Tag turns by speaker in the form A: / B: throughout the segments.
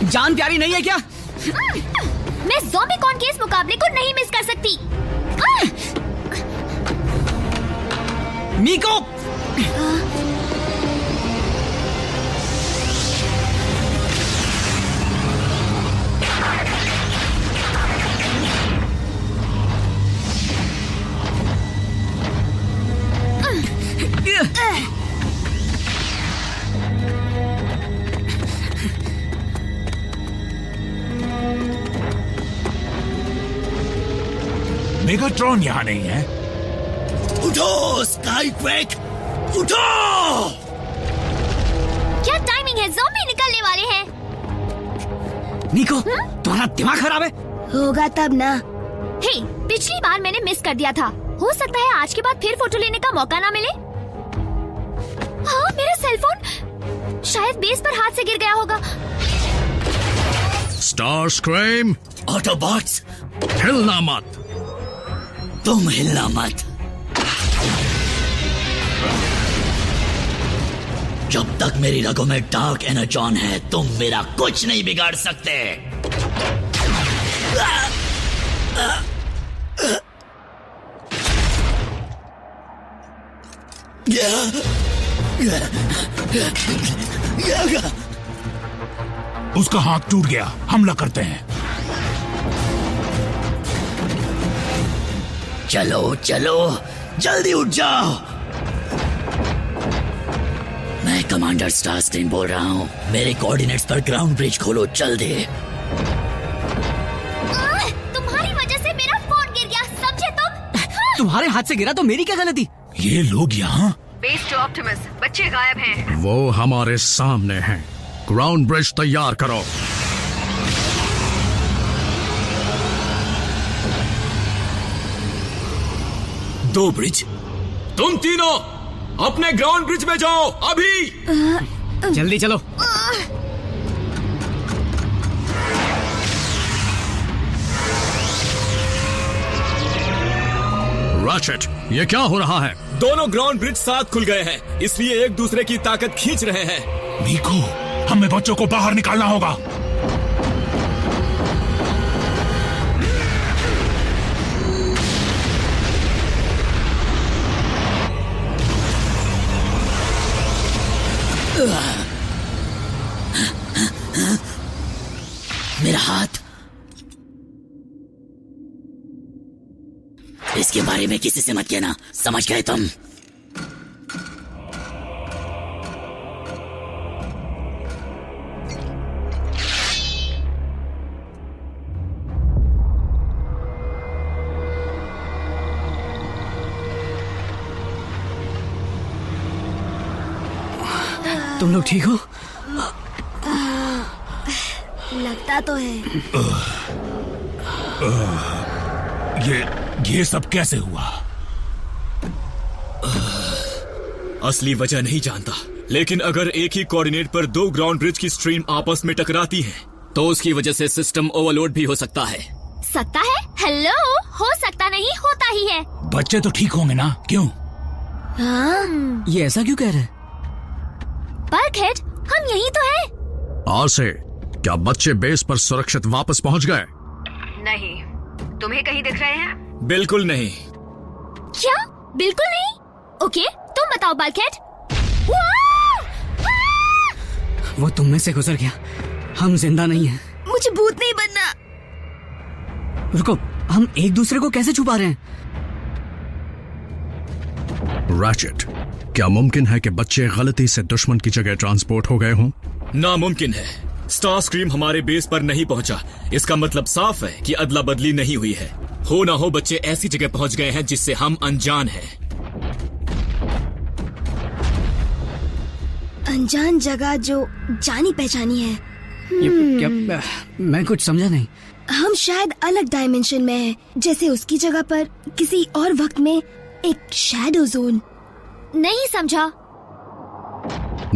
A: जान प्यारी नहीं है क्या?
B: मैं ज़ॉम्बीकॉन के इस मुकाबले को नहीं मिस कर सकती।
A: मीको!
C: मेगाट्रॉन यहाँ नहीं है।
D: उठो स्काईक्वेक, उठो!
B: क्या टाइमिंग है, ज़ॉम्बी निकलने वाले हैं।
A: मीको, तुम्हारा दिमाग खराब है?
E: होगा तब ना।
B: हे, पिछली बार मैंने मिस कर दिया था। हो सकता है आज के बाद फिर फोटो लेने का मौका ना मिले। हाँ, मेरा सेलफोन शायद बेस पर हाथ से गिर गया होगा।
F: स्टारस्क्रीम,
D: ऑटोबॉट्स,
F: हिलना मत।
D: तुम हिलना मत। जब तक मेरी रगों में डार्क एनर्जॉन है, तुम मेरा कुछ नहीं बिगाड़ सकते।
C: उसका हाथ टूट गया, हमला करते हैं।
D: चलो चलो, जल्दी उठ जाओ। मैं कमांडर स्टारस्क्रीम बोल रहा हूँ। मेरे कोऑर्डिनेट्स पर ग्राउंड ब्रिज खोलो जल्दी।
B: तुम्हारी वजह से मेरा फोन गिर गया, समझे तुम?
A: तुम्हारे हाथ से गिरा तो मेरी क्या गलती?
C: ये लोग यहाँ?
G: बेस टू ऑप्टिमस, बच्चे गायब हैं।
F: वो हमारे सामने हैं। ग्राउंड ब्रिज तैयार करो।
D: दो ब्रिज।
H: तुम तीनों अपने ग्राउंड ब्रिज में जाओ अभी।
A: जल्दी चलो।
F: रैचेट, ये क्या हो रहा है?
H: दोनों ग्राउंड ब्रिज साथ खुल गए हैं, इसलिए एक दूसरे की ताकत खींच रहे हैं।
C: मीको, हमें बच्चों को बाहर निकालना होगा।
D: मेरा हाथ। इसके बारे में किसी से मत कहना, समझ गए तुम?
A: तुम लोग ठीक हो?
E: लगता तो है।
C: ये सब कैसे हुआ?
H: असली वजह नहीं जानता, लेकिन अगर एक ही कोऑर्डिनेट पर दो ग्राउंड ब्रिज की स्ट्रीम आपस में टकराती है तो उसकी वजह से सिस्टम ओवरलोड भी हो सकता है।
B: सकता है? हेलो, हो सकता नहीं, होता ही है।
C: बच्चे तो ठीक होंगे ना? क्यों?
E: हाँ,
A: ये ऐसा क्यों कह रहे?
B: बल्कहेड, हम यही तो है।
F: आसे, क्या बच्चे बेस पर सुरक्षित वापस पहुंच गए?
G: नहीं, तुम्हें कहीं दिख रहे हैं?
H: बिल्कुल नहीं।
B: क्या? बिल्कुल नहीं? ओके, तुम बताओ बल्कहेड।
A: वो तुम में से गुजर गया, हम जिंदा नहीं हैं।
E: मुझे भूत नहीं बनना।
A: रुको, हम एक दूसरे को कैसे छुपा रहे हैं?
F: रैचेट, क्या मुमकिन है कि बच्चे गलती से दुश्मन की जगह ट्रांसपोर्ट हो गए हों?
H: नामुमकिन है। स्टारस्क्रीम हमारे बेस पर नहीं पहुंचा, इसका मतलब साफ है कि अदला बदली नहीं हुई है। हो ना हो बच्चे ऐसी जगह पहुंच गए हैं जिससे हम अनजान हैं।
E: अनजान जगह जो जानी पहचानी है।
A: क्या? मैं कुछ समझा नहीं।
E: हम शायद अलग डायमेंशन में हैं, जैसे उसकी जगह पर किसी और वक्त में एक शैडो जोन।
B: नहीं समझा।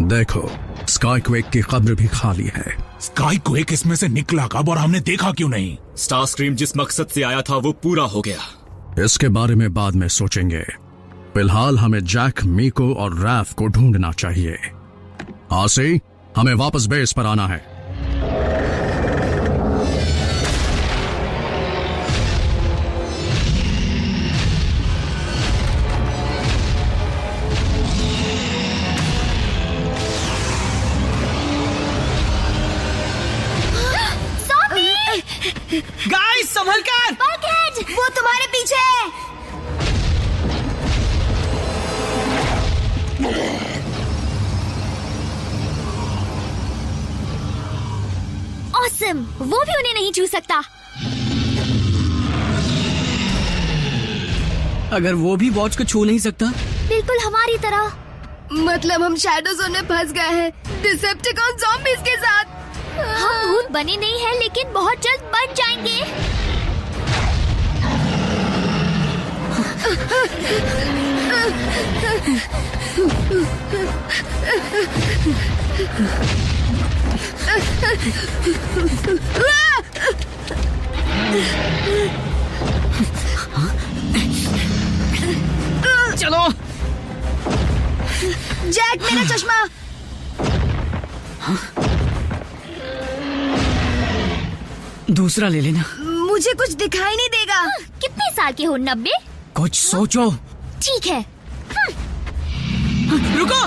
F: देखो, स्काईक्वेक की कब्र भी खाली है।
C: स्काईक्वेक इसमें से निकला कब और हमने देखा क्यों नहीं?
H: स्टारस्क्रीम जिस मकसद से आया था वो पूरा हो गया।
F: इसके बारे में बाद में सोचेंगे। फिलहाल हमें जैक, मीको और रैफ को ढूंढना चाहिए। आसी, हमें वापस बेस पर आना है।
A: गाइस संभल कर।
E: बल्कहेड, वो तुम्हारे पीछे है।
B: ऑसम, वो भी उन्हें नहीं छू सकता।
A: अगर वो भी वॉच को छू नहीं सकता,
B: बिल्कुल हमारी तरह।
E: मतलब हम शैडो जोन में फंस गए हैं डिसेप्टिकॉन ज़ॉम्बीज़ के साथ।
B: हम भूत बने नहीं हैं, लेकिन बहुत जल्द बन जाएंगे।
A: चलो।
E: जैक, मेरा चश्मा।
A: दूसरा ले लेना।
E: मुझे कुछ दिखाई नहीं देगा।
B: कितने साल के हो? 90?
A: कुछ सोचो।
B: ठीक है।
A: रुको।